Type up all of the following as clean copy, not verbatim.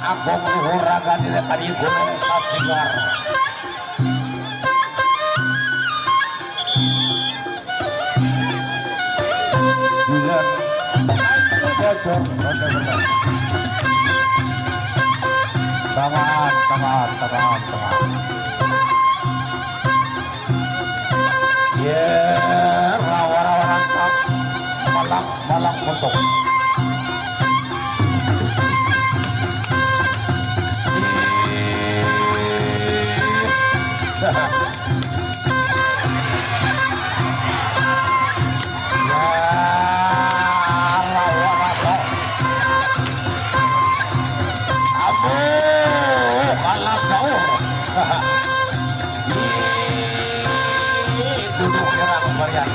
Agung luhur raga di tadi gunung Sasigar. Bulan ayo bocor ronde benar. Tangan. Rawa-rawa tas malang potong. Duduk nyerang varian.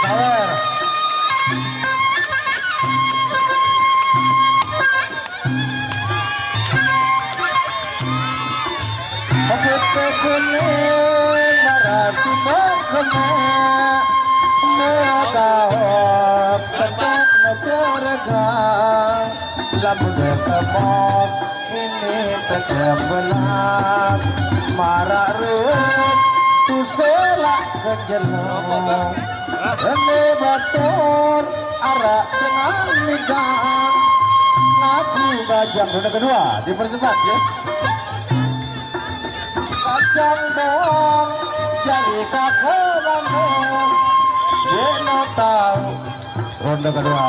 Sawer. Pagkete kuning marasi makana Meagahop ketak negaraga Lamun ketemok ini terkebelah Mararut tuselak kejelong Rene batur arak dengan midang Ngaku gajang ronde kedua dipercepat ya Kacang dong jadi kakak bandung Dia no tahu ronde kedua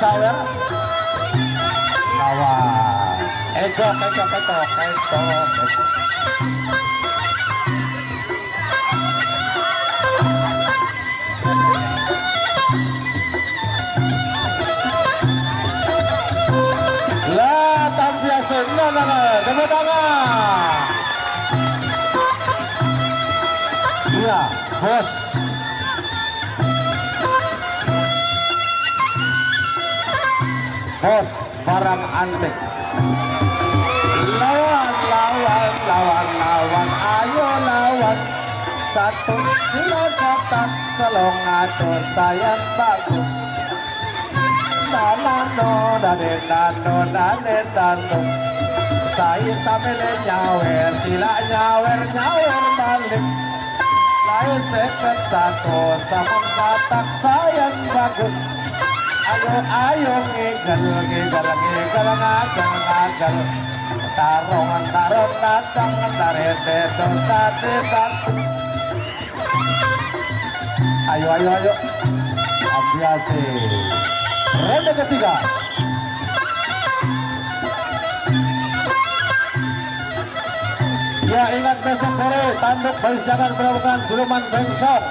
Sawer lawan Ejo lah tampil senang tepuk tangan iya bos barang antik lawan ayo lawan satu kilo satak selong atur sayang bagus dano saya sambil nyawer sila nyawer balik lain seket satu samun satak sayang bagus ayo ngigal ngagal tarongan datang tarete dotatetan ayo ambiasi ronde ketiga ya ingat besok sore tanduk baris jangan berlakukan siluman bengsong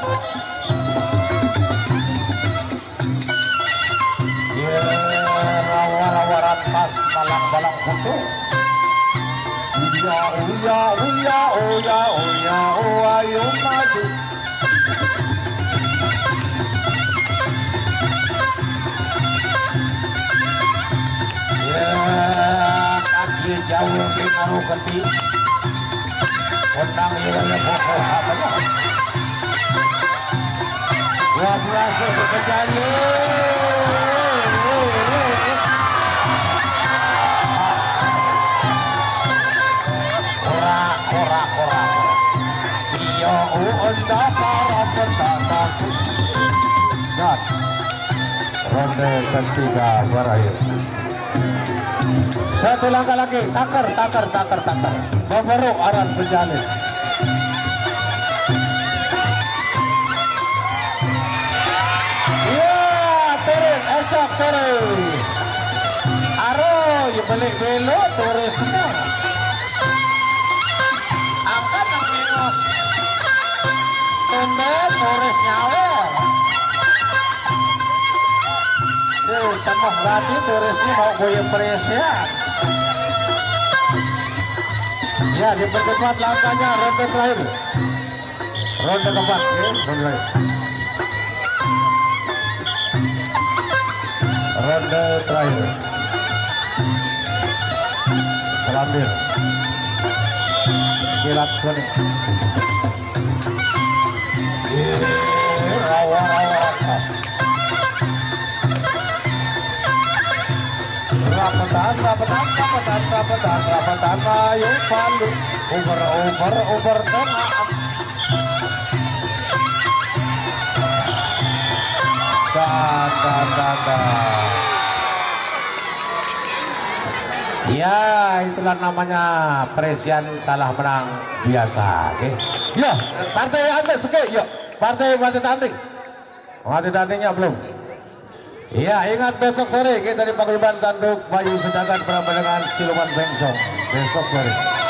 rawa-rawaran pas balang putih ayo maju kaki jauh di ngaruh keti undang ilmu pokok apanya luar biasa bekerjanya ora iya unda para pendatang gat ronde ketiga berakhir satu langkah lagi takar babaruk aran berjalin iya turun aro ya balik belok turisnya angkat Torres nyawa. Tambah berarti Torresnya mau goyang Presia. Ya, dipercepat langkahnya ronde terakhir. Ronde keempat, ya, ronde terakhir. Ronde terakhir. Selamir. Kilat kuning. Rawa. Rapatan, ayo palu, over, ya itulah namanya Presian kalah menang biasa. Oke. Ya, partai antek sekali. Ya, partai tandingnya belum. Ya, ingat besok sore kita di Paguyuban Tanduk Bayu Sejagat bersama dengan Siluman Bengsong besok sore.